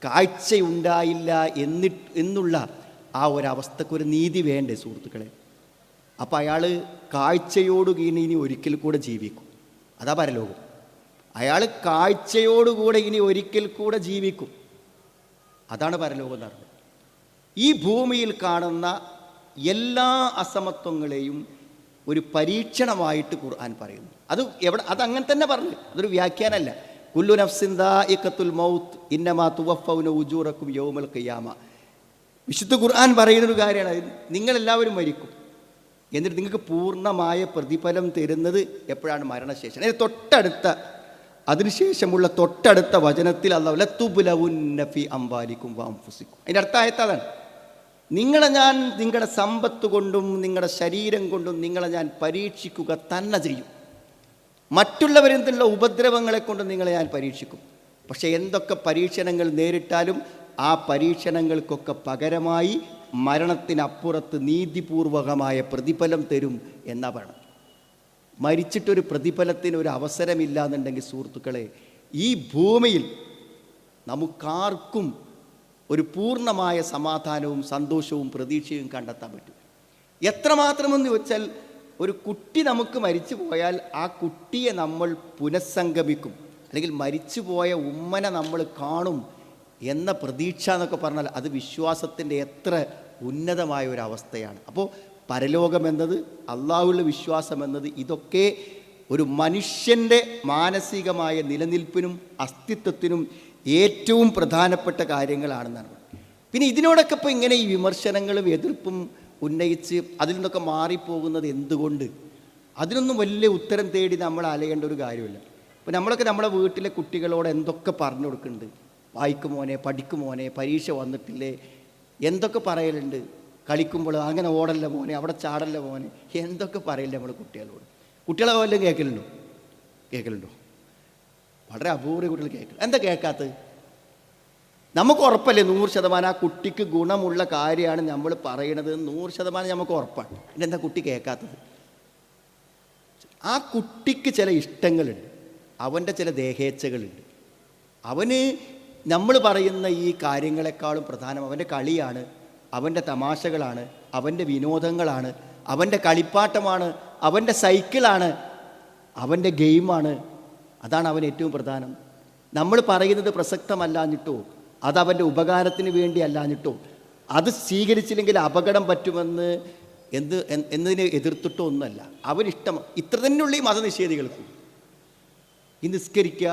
കാഴ്ചയുണ്ടായില്ല എന്നുള്ള ആ ഒരവസ്ഥക്കൊരു നീതി വേണ്ടേ സുഹൃത്തുക്കളെ? അപ്പോൾ അയാൾ കാഴ്ചയോടുകൂടി ഇനി ഒരിക്കൽ കൂടെ ജീവിക്കും. അതാ പരലോകം. അയാൾ കാഴ്ചയോടുകൂടെ ഇനി ഒരിക്കൽ കൂടെ ജീവിക്കും. അതാണ് പരലോകം എന്ന് പറഞ്ഞത്. ഈ ഭൂമിയിൽ കാണുന്ന എല്ലാ അസമത്വങ്ങളെയും ഒരു പരീക്ഷണമായിട്ട് ഖുർആൻ പറയുന്നു. അതങ്ങനെ തന്നെ പറഞ്ഞു. അതൊരു വ്യാഖ്യാനമല്ല. കുല്ലു നഫ്സിൻ ദാഇഖത്തുൽ മൗത്ത് ഇന്നമാ തുവഫൗന ഉജൂറക്കും യൗമൽ ഖിയാമ. വിശുദ്ധ ഖുർആൻ പറയുന്നൊരു കാര്യമാണ്, നിങ്ങളെല്ലാവരും മരിക്കും, എന്നിട്ട് നിങ്ങൾക്ക് പൂർണ്ണമായ പ്രതിഫലം തരുന്നത് എപ്പോഴാണ്? മരണശേഷം. അതിനുശേഷമുള്ള തൊട്ടടുത്ത വചനത്തിൽ അല്ലാഹു ലതുബ്ലവുന്ന ഫീ അംവാലിക്കും വഅൻഫുസിക്കും. അതിൻ്റെ അർത്ഥം അതാണ്, നിങ്ങളുടെ സമ്പത്ത് കൊണ്ടും നിങ്ങളുടെ ശരീരം കൊണ്ടും നിങ്ങളെ ഞാൻ പരീക്ഷിക്കുക തന്നെ ചെയ്യും. മറ്റുള്ളവരിൽ നിന്നുള്ള ഉപദ്രവങ്ങളെ കൊണ്ട് നിങ്ങളെ ഞാൻ പരീക്ഷിക്കും. പക്ഷേ എന്തൊക്കെ പരീക്ഷണങ്ങൾ നേരിട്ടാലും ആ പരീക്ഷണങ്ങൾക്കൊക്കെ പകരമായി മരണത്തിനപ്പുറത്ത് നീതിപൂർവകമായ പ്രതിഫലം തരും എന്നാ പറയണം. മരിച്ചിട്ടൊരു പ്രതിഫലത്തിന് ഒരു അവസരമില്ല എന്നുണ്ടെങ്കിൽ സുഹൃത്തുക്കളെ, ഈ ഭൂമിയിൽ നമുക്കാർക്കും ഒരു പൂർണ്ണമായ സമാധാനവും സന്തോഷവും പ്രതീക്ഷയും കണ്ടെത്താൻ പറ്റും. എത്രമാത്രമെന്ന് ചോദിച്ചാൽ ഒരു കുട്ടി നമുക്ക് മരിച്ചു പോയാൽ ആ കുട്ടിയെ നമ്മൾ പുനഃസംഗമിക്കും, അല്ലെങ്കിൽ മരിച്ചുപോയ ഉമ്മനെ നമ്മൾ കാണും എന്ന പ്രതീക്ഷ എന്നൊക്കെ പറഞ്ഞാൽ അത് വിശ്വാസത്തിൻ്റെ എത്ര ഉന്നതമായ ഒരു അവസ്ഥയാണ്. അപ്പോൾ പരലോകമെന്നത്, അള്ളാഹുവിലുള്ള വിശ്വാസം എന്നത്, ഇതൊക്കെ ഒരു മനുഷ്യൻ്റെ മാനസികമായ നിലനിൽപ്പിനും അസ്തിത്വത്തിനും ഏറ്റവും പ്രധാനപ്പെട്ട കാര്യങ്ങളാണെന്നാണ്. പിന്നെ ഇതിനോടൊക്കെ ഇപ്പോൾ ഇങ്ങനെ ഈ വിമർശനങ്ങളും എതിർപ്പും ഉന്നയിച്ച് അതിൽ നിന്നൊക്കെ മാറിപ്പോകുന്നത് എന്തുകൊണ്ട്? അതിനൊന്നും വലിയ ഉത്തരം തേടി നമ്മൾ അലയേണ്ട ഒരു കാര്യമില്ല. ഇപ്പോൾ നമ്മളൊക്കെ നമ്മളെ വീട്ടിലെ കുട്ടികളോട് എന്തൊക്കെ പറഞ്ഞു കൊടുക്കുന്നുണ്ട്, വായിക്കുമോനെ, പഠിക്കുമോനെ, പരീക്ഷ വന്നിട്ടില്ലേ, എന്തൊക്കെ പറയലുണ്ട്, കളിക്കുമ്പോൾ അങ്ങനെ ഓടല്ല മോനെ, അവിടെ ചാടല്ല മോനെ, എന്തൊക്കെ പറയില്ല നമ്മൾ കുട്ടികളോട്. കുട്ടികളെ വല്ലതും കേൾക്കലുണ്ടോ? വളരെ അപൂർവ കുട്ടികൾ കേൾക്കണം. എന്താ കേൾക്കാത്തത്? നമുക്ക് ഉറപ്പല്ലേ 100% ആ കുട്ടിക്ക് ഗുണമുള്ള കാര്യമാണ് നമ്മൾ പറയണത്, 100% നമുക്ക് ഉറപ്പാണ്. പിന്നെ എന്താ കുട്ടി കേൾക്കാത്തത്? ആ കുട്ടിക്ക് ചില ഇഷ്ടങ്ങളുണ്ട്, അവൻ്റെ ചില ദേഹേച്ഛകളുണ്ട്. അവന് നമ്മൾ പറയുന്ന ഈ കാര്യങ്ങളെക്കാളും പ്രധാനം അവൻ്റെ കളിയാണ്, അവൻ്റെ തമാശകളാണ്, അവൻ്റെ വിനോദങ്ങളാണ്, അവൻ്റെ കളിപ്പാട്ടമാണ്, അവൻ്റെ സൈക്കിളാണ്, അവൻ്റെ ഗെയിമാണ്. അതാണ് അവൻ ഏറ്റവും പ്രധാനം. നമ്മൾ പറയുന്നത് പ്രസക്തമല്ലാഞ്ഞിട്ടോ അതവൻ്റെ ഉപകാരത്തിന് വേണ്ടി അല്ലാഞ്ഞിട്ടോ അത് സ്വീകരിച്ചില്ലെങ്കിൽ അപകടം പറ്റുമെന്ന് എന്നതിനെ എതിർത്തിട്ടോ ഒന്നുമല്ല. അവനിഷ്ടം ഇത്ര തന്നെയുള്ള ഈ മതനിഷേധികൾക്കും. ഈ നിസ്കരിക്കുക,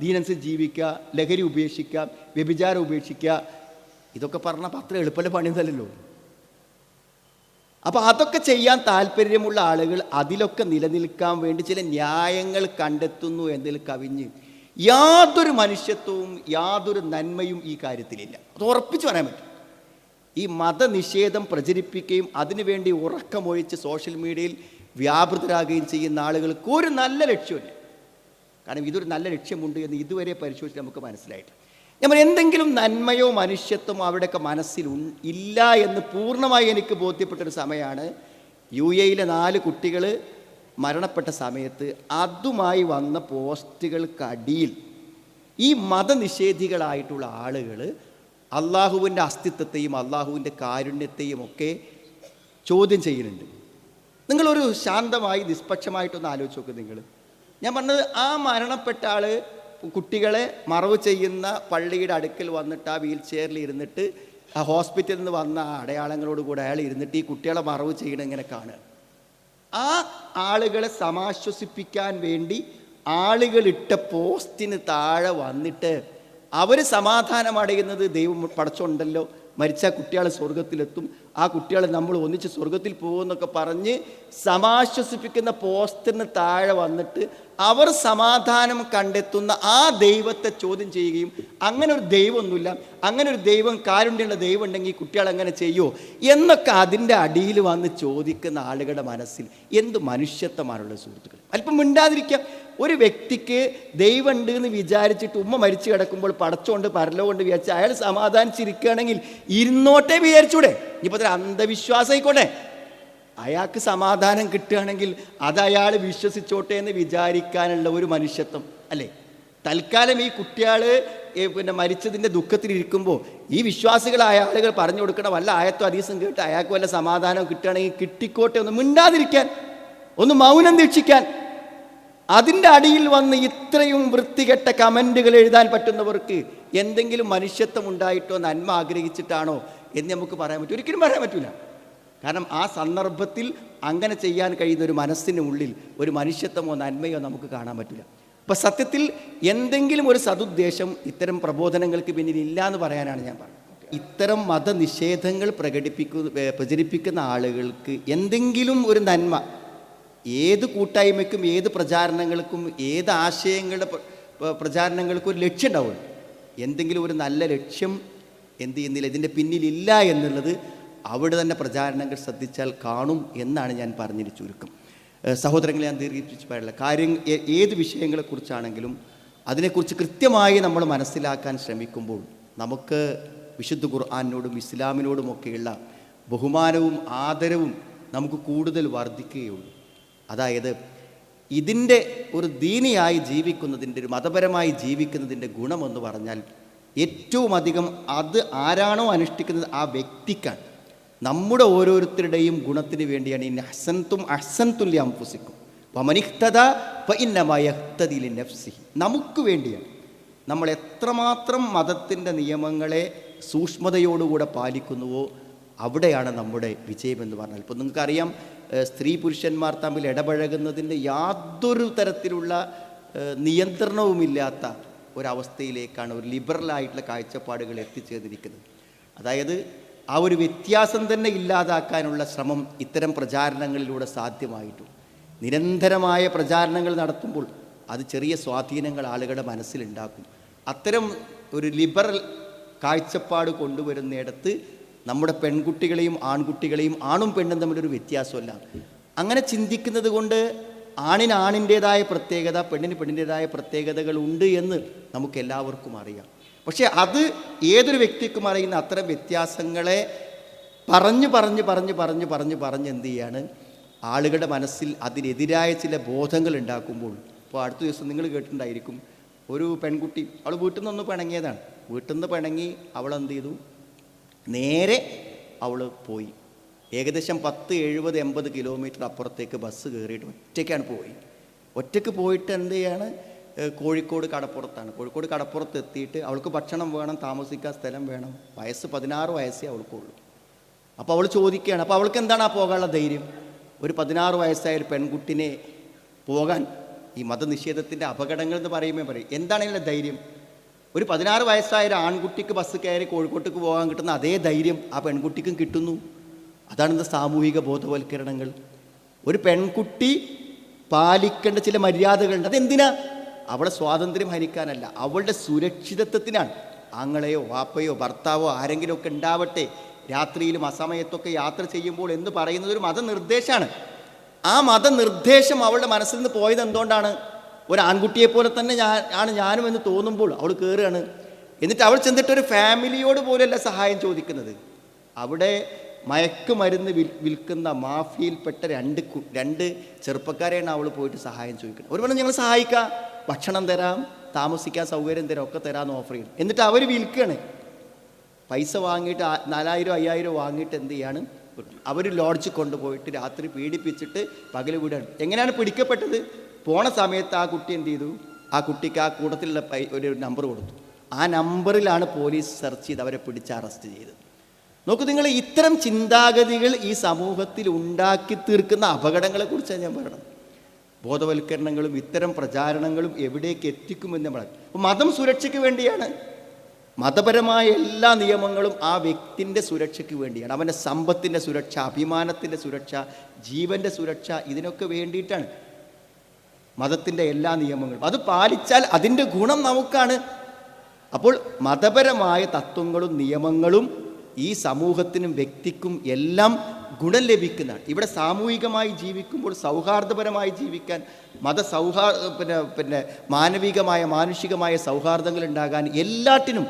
ദീനനുസരിച്ച് ജീവിക്കുക, ലഹരി ഉപേക്ഷിക്കുക, വ്യഭിചാരം ഉപേക്ഷിക്കുക, ഇതൊക്കെ പറഞ്ഞാൽ അത്ര എളുപ്പമുള്ള പണിയൊന്നുമല്ലല്ലോ. അപ്പോൾ അതൊക്കെ ചെയ്യാൻ താല്പര്യമുള്ള ആളുകൾ അതിലൊക്കെ നിലനിൽക്കാൻ വേണ്ടി ചില ന്യായങ്ങൾ കണ്ടെത്തുന്നു എന്നതിൽ കവിഞ്ഞ് യാതൊരു മനുഷ്യത്വവും യാതൊരു നന്മയും ഈ കാര്യത്തിലില്ല. അത് ഉറപ്പിച്ച് പറയാൻ പറ്റും. ഈ മതനിഷേധം പ്രചരിപ്പിക്കുകയും അതിനുവേണ്ടി ഉറക്കമൊഴിച്ച് സോഷ്യൽ മീഡിയയിൽ വ്യാപൃതരാകുകയും ചെയ്യുന്ന ആളുകൾക്ക് ഒരു നല്ല ലക്ഷ്യമില്ല. കാരണം ഇതൊരു നല്ല ലക്ഷ്യമുണ്ട് എന്ന് ഇതുവരെ പരിശോധിച്ച് നമുക്ക് മനസ്സിലായിട്ട്, ഞാൻ എന്തെങ്കിലും നന്മയോ മനുഷ്യത്വമോ അവിടെയൊക്കെ മനസ്സിൽ ഇല്ല എന്ന് പൂർണ്ണമായി എനിക്ക് ബോധ്യപ്പെട്ടൊരു സമയമാണ് UAE 4 കുട്ടികൾ മരണപ്പെട്ട സമയത്ത് അതുമായി വന്ന പോസ്റ്റുകൾക്കടിയിൽ ഈ മതനിഷേധികളായിട്ടുള്ള ആളുകൾ അള്ളാഹുവിൻ്റെ അസ്തിത്വത്തെയും അള്ളാഹുവിൻ്റെ കാരുണ്യത്തെയും ഒക്കെ ചോദ്യം ചെയ്യുന്നുണ്ട്. നിങ്ങളൊരു ശാന്തമായി നിഷ്പക്ഷമായിട്ടൊന്ന് ആലോചിച്ച് നോക്ക്. ഞാൻ പറഞ്ഞത്, ആ മരണപ്പെട്ട ആൾ കുട്ടികളെ മറവ് ചെയ്യുന്ന പള്ളിയുടെ അടുക്കൽ വന്നിട്ട് ആ വീൽ ചെയറിൽ ഇരുന്നിട്ട് ആ ഹോസ്പിറ്റലിൽ നിന്ന് വന്ന ആ അടയാളങ്ങളോട് കൂടെ അയാൾ ഇരുന്നിട്ട് ഈ കുട്ടികളെ മറവ് ചെയ്യണം ഇങ്ങനെ കാണുക. ആ ആളുകളെ സമാശ്വസിപ്പിക്കാൻ വേണ്ടി ആളുകളിട്ട പോസ്റ്റിന് താഴെ വന്നിട്ട് അവർ സമാധാനം അടയുന്നത് ദൈവം പടച്ചുണ്ടല്ലോ, മരിച്ച കുട്ടികൾ സ്വർഗത്തിലെത്തും, ആ കുട്ടികളെ നമ്മൾ ഒന്നിച്ച് സ്വർഗത്തിൽ പോകുമെന്നൊക്കെ പറഞ്ഞ് സമാശ്വസിപ്പിക്കുന്ന പോസ്റ്റിന് താഴെ വന്നിട്ട് അവർ സമാധാനം കണ്ടെത്തുന്ന ആ ദൈവത്തെ ചോദ്യം ചെയ്യുകയും, അങ്ങനെ ഒരു ദൈവമൊന്നുമില്ല, അങ്ങനെ ഒരു ദൈവം, കാരുണ്യമുള്ള ദൈവം ഉണ്ടെങ്കിൽ കുട്ടികൾ അങ്ങനെ ചെയ്യുമോ എന്നൊക്കെ അതിൻ്റെ അടിയിൽ വന്ന് ചോദിക്കുന്ന ആളുകളുടെ മനസ്സിൽ എന്ത് മനുഷ്യത്വമാണുള്ള സുഹൃത്തുക്കൾ. അല്പം മിണ്ടാതിരിക്കാം. ഒരു വ്യക്തിക്ക് ദൈവമുണ്ട് എന്ന് വിചാരിച്ചിട്ട് ഉമ്മ മരിച്ചു കിടക്കുമ്പോൾ പടച്ചോണ്ട് പരലോകൊണ്ട് വിചാരിച്ച് അയാൾ സമാധാനിച്ചിരിക്കുകയാണെങ്കിൽ ഇരുന്നോട്ടെ വിചാരിച്ചൂടെ? ഇപ്പോൾ അതൊരു അന്ധവിശ്വാസമായിക്കോട്ടെ, അയാൾക്ക് സമാധാനം കിട്ടുകയാണെങ്കിൽ അത് അയാൾ വിശ്വസിച്ചോട്ടെ എന്ന് വിചാരിക്കാനുള്ള ഒരു മനുഷ്യത്വം അല്ലേ? തൽക്കാലം ഈ കുട്ടികൾ മരിച്ചതിൻ്റെ ദുഃഖത്തിലിരിക്കുമ്പോൾ ഈ വിശ്വാസികളായ ആളുകൾ പറഞ്ഞു കൊടുക്കണം, വല്ല ആയത്തോ ഹദീസും കേട്ട് അയാൾക്ക് വല്ല സമാധാനം കിട്ടുകയാണെങ്കിൽ കിട്ടിക്കോട്ടെ, ഒന്ന് മിണ്ടാതിരിക്കാൻ, ഒന്ന് മൗനം ദീക്ഷിക്കാൻ. അതിൻ്റെ അടിയിൽ വന്ന് ഇത്രയും വൃത്തികെട്ട കമൻറ്റുകൾ എഴുതാൻ പറ്റുന്നവർക്ക് എന്തെങ്കിലും മനുഷ്യത്വം ഉണ്ടായിട്ടോ നന്മ ആഗ്രഹിച്ചിട്ടാണോ എന്ന് നമുക്ക് പറയാൻ പറ്റും? ഒരിക്കലും പറയാൻ പറ്റില്ല. കാരണം ആ സന്ദർഭത്തിൽ അങ്ങനെ ചെയ്യാൻ കഴിയുന്ന ഒരു മനസ്സിന് ഉള്ളിൽ ഒരു മനുഷ്യത്വമോ നന്മയോ നമുക്ക് കാണാൻ പറ്റില്ല. അപ്പം സത്യത്തിൽ എന്തെങ്കിലും ഒരു സതുദ്ദേശം ഇത്തരം പ്രബോധനങ്ങൾക്ക് പിന്നിൽ ഇല്ല എന്ന് പറയാനാണ് ഞാൻ പറഞ്ഞത്. ഇത്തരം മതനിഷേധങ്ങൾ പ്രചരിപ്പിക്കുന്ന ആളുകൾക്ക് എന്തെങ്കിലും ഒരു നന്മ, ഏത് കൂട്ടായ്മയ്ക്കും ഏത് പ്രചാരണങ്ങൾക്കും ഏത് ആശയങ്ങളുടെ പ്രചാരണങ്ങൾക്കും ഒരു ലക്ഷ്യം ഉണ്ടാവുള്ളൂ. എന്തെങ്കിലും ഒരു നല്ല ലക്ഷ്യം എന്ത് ചെയ്യുന്നില്ല, ഇതിൻ്റെ പിന്നിലില്ല എന്നുള്ളത് അവിടെ തന്നെ പ്രചാരണങ്ങൾ ശ്രദ്ധിച്ചാൽ കാണും എന്നാണ് ഞാൻ പറഞ്ഞൊരു ചുരുക്കം. സഹോദരങ്ങളെ, ഞാൻ ദീർഘിപ്പിച്ച് പറയാനുള്ള കാര്യം, ഏത് വിഷയങ്ങളെക്കുറിച്ചാണെങ്കിലും അതിനെക്കുറിച്ച് കൃത്യമായി നമ്മൾ മനസ്സിലാക്കാൻ ശ്രമിക്കുമ്പോൾ നമുക്ക് വിശുദ്ധ ഖുർആനോടും ഇസ്ലാമിനോടുമൊക്കെയുള്ള ബഹുമാനവും ആദരവും നമുക്ക് കൂടുതൽ വർദ്ധിക്കുകയുള്ളൂ. അതായത് ഇതിൻ്റെ ഒരു ദീനിയായി ജീവിക്കുന്നതിൻ്റെ, ഒരു മതപരമായി ജീവിക്കുന്നതിൻ്റെ ഗുണമെന്ന് പറഞ്ഞാൽ ഏറ്റവും അധികം അത് ആരാണോ അനുഷ്ഠിക്കുന്നത് ആ വ്യക്തിക്കാണ്. നമ്മുടെ ഓരോരുത്തരുടെയും ഗുണത്തിന് വേണ്ടിയാണ്. ഇന്ന അഹ്സൻതും അഹ്സൻതും ലി അൻഫുസിക്കും വമനിഹ്തദാ ഫഇന്നമാ യഹ്തദി ലിനഫ്സിഹി. നമുക്ക് വേണ്ടിയാണ്. നമ്മൾ എത്രമാത്രം മതത്തിൻ്റെ നിയമങ്ങളെ സൂക്ഷ്മതയോടുകൂടെ പാലിക്കുന്നുവോ അവിടെയാണ് നമ്മുടെ വിജയമെന്ന് പറഞ്ഞാൽ. ഇപ്പോൾ നിങ്ങൾക്കറിയാം, സ്ത്രീ പുരുഷന്മാർ തമ്മിൽ ഇടപഴകുന്നതിൻ്റെ യാതൊരു തരത്തിലുള്ള നിയന്ത്രണവുമില്ലാത്ത ഒരവസ്ഥയിലേക്കാണ് ഒരു ലിബറലായിട്ടുള്ള കാഴ്ചപ്പാടുകൾ എത്തിച്ചേർന്നിരിക്കുന്നത്. അതായത് ആ ഒരു വ്യത്യാസം തന്നെ ഇല്ലാതാക്കാനുള്ള ശ്രമം ഇത്തരം പ്രചാരണങ്ങളിലൂടെ സാധ്യമായിട്ടു. നിരന്തരമായ പ്രചാരണങ്ങൾ നടത്തുമ്പോൾ അത് ചെറിയ സ്വാധീനങ്ങൾ ആളുകളുടെ മനസ്സിലുണ്ടാക്കും. അത്തരം ഒരു ലിബറൽ കാഴ്ചപ്പാട് കൊണ്ടുവരുന്നിടത്ത് നമ്മുടെ പെൺകുട്ടികളെയും ആൺകുട്ടികളെയും, ആണും പെണ്ണും തമ്മിലൊരു വ്യത്യാസമല്ല. അങ്ങനെ ചിന്തിക്കുന്നത് കൊണ്ട് ആണിന് ആണിൻ്റേതായ പ്രത്യേകത, പെണ്ണിന് പെണ്ണിൻ്റേതായ പ്രത്യേകതകൾ ഉണ്ട് എന്ന് നമുക്ക് എല്ലാവർക്കും അറിയാം. പക്ഷേ അത് ഏതൊരു വ്യക്തിക്കും അറിയുന്ന അത്തരം വ്യത്യാസങ്ങളെ പറഞ്ഞ് എന്ത് ചെയ്യാണ്, ആളുകളുടെ മനസ്സിൽ അതിനെതിരായ ചില ബോധങ്ങൾ ഉണ്ടാക്കുമ്പോൾ. ഇപ്പോൾ അടുത്ത ദിവസം നിങ്ങൾ കേട്ടിട്ടുണ്ടായിരിക്കും, ഒരു പെൺകുട്ടി അവൾ വീട്ടിൽ നിന്നൊന്ന് പിണങ്ങിയതാണ്. വീട്ടിൽ നിന്ന് പിണങ്ങി അവൾ എന്ത് ചെയ്തു, നേരെ അവൾ പോയി ഏകദേശം 10, 70, 80 കിലോമീറ്റർ അപ്പുറത്തേക്ക് ബസ് കയറിയിട്ട് ഒറ്റയ്ക്കാണ് പോയി. ഒറ്റയ്ക്ക് പോയിട്ട് എന്ത് ചെയ്യാണ്, കോഴിക്കോട് കടപ്പുറത്താണ്. കോഴിക്കോട് കടപ്പുറത്ത് എത്തിയിട്ട് അവൾക്ക് ഭക്ഷണം വേണം, താമസിക്കാൻ സ്ഥലം വേണം. വയസ്സ് 16 വയസ്സേ അവൾക്കുള്ളൂ. അപ്പോൾ അവൾ ചോദിക്കുകയാണ്. അപ്പോൾ അവൾക്ക് എന്താണ് ആ പോകാനുള്ള ധൈര്യം? ഒരു 16 വയസ്സായ ഒരു പെൺകുട്ടിനെ പോകാൻ, ഈ മതനിഷേധത്തിൻ്റെ അപകടങ്ങൾ എന്ന് പറയുമ്പോൾ പറയും, എന്താണ് ഇതിൻ്റെ ധൈര്യം? ഒരു 16 വയസ്സായ ഒരു ആൺകുട്ടിക്ക് ബസ് കയറി കോഴിക്കോട്ടേക്ക് പോകാൻ കിട്ടുന്ന അതേ ധൈര്യം ആ പെൺകുട്ടിക്കും കിട്ടുന്നു. അതാണ് സാമൂഹിക ബോധവൽക്കരണങ്ങൾ. ഒരു പെൺകുട്ടി പാലിക്കേണ്ട ചില മര്യാദകളുണ്ട്. അതെന്തിനാ? അവളെ സ്വാതന്ത്ര്യം ഹനിക്കാനല്ല, അവളുടെ സുരക്ഷിതത്വത്തിനാണ്. ആങ്ങളെയോ വാപ്പയോ ഭർത്താവോ ആരെങ്കിലും ഒക്കെ ഉണ്ടാവട്ടെ, രാത്രിയിലും അസമയത്തൊക്കെ യാത്ര ചെയ്യുമ്പോൾ എന്ന് പറയുന്നത് ഒരു മതനിർദ്ദേശമാണ്. ആ മതനിർദ്ദേശം അവളുടെ മനസ്സിൽ നിന്ന് പോയത് എന്തുകൊണ്ടാണ്? ഒരു ആൺകുട്ടിയെപ്പോലെ തന്നെ ഞാനും എന്ന് തോന്നുമ്പോൾ അവൾ കയറുകയാണ്. എന്നിട്ട് അവൾ ചെന്നിട്ട് ഒരു ഫാമിലിയോട് പോലെയല്ല സഹായം ചോദിക്കുന്നത്. അവിടെ മയക്കുമരുന്ന് വിൽക്കുന്ന മാഫിയയിൽപ്പെട്ട രണ്ട് ചെറുപ്പക്കാരെയാണ് അവൾ പോയിട്ട് സഹായം ചോദിക്കുന്നത്. ഒരു വേണം ഞങ്ങൾ സഹായിക്കാം, ഭക്ഷണം തരാം, താമസിക്കാൻ സൗകര്യം തരാം, ഒക്കെ തരാമെന്ന് ഓഫർ ചെയ്യും. എന്നിട്ട് അവർ വിൽക്കുകയാണ്. പൈസ വാങ്ങിയിട്ട് 4000, 5000 വാങ്ങിയിട്ട് എന്ത് ചെയ്യാണ്, അവർ ലോഡ്ജിൽ കൊണ്ടുപോയിട്ട് രാത്രി പീഡിപ്പിച്ചിട്ട് പകൽ വിടുകയാണ്. എങ്ങനെയാണ് പിടിക്കപ്പെട്ടത്? പോണ സമയത്ത് ആ കുട്ടി എന്ത് ചെയ്തു, ആ കുട്ടിക്ക് ആ കൂട്ടത്തിലുള്ള ഒരു നമ്പർ കൊടുത്തു. ആ നമ്പറിലാണ് പോലീസ് സെർച്ച് ചെയ്ത് അവരെ പിടിച്ച് അറസ്റ്റ് ചെയ്തത്. നോക്കൂ നിങ്ങൾ, ഇത്തരം ചിന്താഗതികൾ ഈ സമൂഹത്തിൽ ഉണ്ടാക്കി തീർക്കുന്ന അപകടങ്ങളെക്കുറിച്ചാണ് ഞാൻ പറയുന്നത്. ബോധവൽക്കരണങ്ങളും ഇത്തരം പ്രചാരണങ്ങളും എവിടേക്ക് എത്തിക്കുമെന്ന് നമ്മൾ. മതം സുരക്ഷയ്ക്ക് വേണ്ടിയാണ്. മതപരമായ എല്ലാ നിയമങ്ങളും ആ വ്യക്തിൻ്റെ സുരക്ഷയ്ക്ക് വേണ്ടിയാണ്. അവൻ്റെ സമ്പത്തിൻ്റെ സുരക്ഷ, അഭിമാനത്തിൻ്റെ സുരക്ഷ, ജീവൻ്റെ സുരക്ഷ, ഇതിനൊക്കെ വേണ്ടിയിട്ടാണ് മതത്തിൻ്റെ എല്ലാ നിയമങ്ങളും. അത് പാലിച്ചാൽ അതിൻ്റെ ഗുണം നമുക്കാണ്. അപ്പോൾ മതപരമായ തത്വങ്ങളും നിയമങ്ങളും ഈ സമൂഹത്തിനും വ്യക്തിക്കും എല്ലാം ഗുണം ലഭിക്കുന്നതാണ്. ഇവിടെ സാമൂഹികമായി ജീവിക്കുമ്പോൾ സൗഹാർദ്ദപരമായി ജീവിക്കാൻ, പിന്നെ മാനവികമായ മാനുഷികമായ സൗഹാർദ്ദങ്ങൾ ഉണ്ടാകാൻ എല്ലാറ്റിനും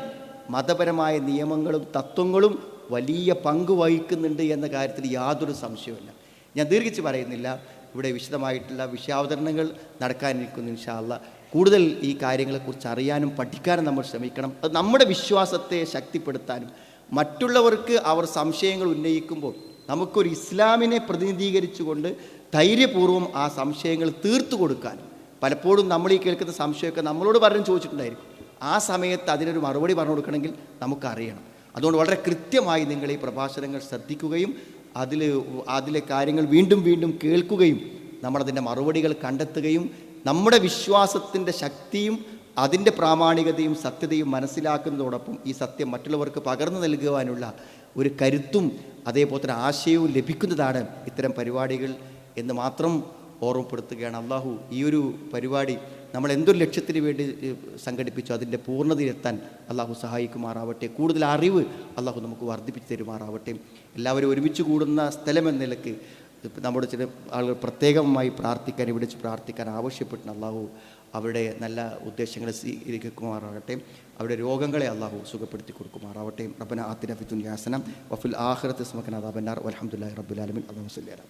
മതപരമായ നിയമങ്ങളും തത്വങ്ങളും വലിയ പങ്ക് വഹിക്കുന്നുണ്ട് എന്ന കാര്യത്തിൽ യാതൊരു സംശയവുമില്ല. ഞാൻ ദീർഘിച്ച് പറയുന്നില്ല. ഇവിടെ വിശദമായിട്ടുള്ള വിഷയാവതരണങ്ങൾ നടക്കാനിരിക്കുന്നു. ഇൻഷാ അല്ലാഹ് കൂടുതൽ ഈ കാര്യങ്ങളെക്കുറിച്ച് അറിയാനും പഠിക്കാനും നമ്മൾ ശ്രമിക്കണം. അത് നമ്മുടെ വിശ്വാസത്തെ ശക്തിപ്പെടുത്താനും മറ്റുള്ളവർക്ക് അവർ സംശയങ്ങൾ ഉന്നയിക്കുമ്പോൾ നമുക്കൊരു ഇസ്ലാമിനെ പ്രതിനിധീകരിച്ചുകൊണ്ട് ധൈര്യപൂർവ്വം ആ സംശയങ്ങൾ തീർത്തു കൊടുക്കാനും. പലപ്പോഴും നമ്മൾ ഈ കേൾക്കുന്ന സംശയമൊക്കെ നമ്മളോട് പലരും ചോദിച്ചിട്ടുണ്ടായിരിക്കും. ആ സമയത്ത് അതിനൊരു മറുപടി പറഞ്ഞു കൊടുക്കണമെങ്കിൽ നമുക്കറിയണം. അതുകൊണ്ട് വളരെ കൃത്യമായി നിങ്ങൾ ഈ പ്രഭാഷണങ്ങൾ ശ്രദ്ധിക്കുകയും അതിലെ കാര്യങ്ങൾ വീണ്ടും വീണ്ടും കേൾക്കുകയും നമ്മളതിൻ്റെ മറുപടികൾ കണ്ടെത്തുകയും നമ്മുടെ വിശ്വാസത്തിൻ്റെ ശക്തിയും അതിൻ്റെ പ്രാമാണികതയും സത്യതയും മനസ്സിലാക്കുന്നതോടൊപ്പം ഈ സത്യം മറ്റുള്ളവർക്ക് പകർന്നു നൽകുവാനുള്ള ഒരു കരുത്തും അതേപോലെ തന്നെ ആശയവും ലഭിക്കുന്നതാണ് ഇത്തരം പരിപാടികൾ എന്ന് മാത്രം ഓർമ്മപ്പെടുത്തുകയാണ്. അള്ളാഹു ഈ ഒരു പരിപാടി നമ്മൾ എന്തൊരു ലക്ഷ്യത്തിന് വേണ്ടി സംഘടിപ്പിച്ചു അതിൻ്റെ പൂർണ്ണതയിലെത്താൻ അള്ളാഹു സഹായിക്കുമാറാവട്ടെ. കൂടുതൽ അറിവ് അള്ളാഹു നമുക്ക് വർദ്ധിപ്പിച്ച് തരുമാറാവട്ടെ. എല്ലാവരും ഒരുമിച്ച് കൂടുന്ന സ്ഥലമെന്ന നിലയ്ക്ക് നമ്മുടെ ചില ആളുകൾ പ്രത്യേകമായി പ്രാർത്ഥിക്കാൻ, ഇവിടെ വെച്ച് പ്രാർത്ഥിക്കാൻ ആവശ്യപ്പെട്ട് അള്ളാഹു അവരുടെ നല്ല ഉദ്ദേശങ്ങളെ സ്വീകരിക്കുമാറാകട്ടെ. അവരുടെ രോഗങ്ങളെ അള്ളാഹു സുഖപ്പെടുത്തി കൊടുക്കുമാറാവട്ടെ. റബ്ബനാ ആതിനാ ഫിദ്ദുനിയാ ഹസന വഫിൽ ആഖിറതി ഹസനത വഖിനാ അദാബന്നാർ വൽഹംദുലില്ലാഹി റബ്ബിൽ ആലമീൻ. അല്ലാഹു സ്വല്ലി അലാ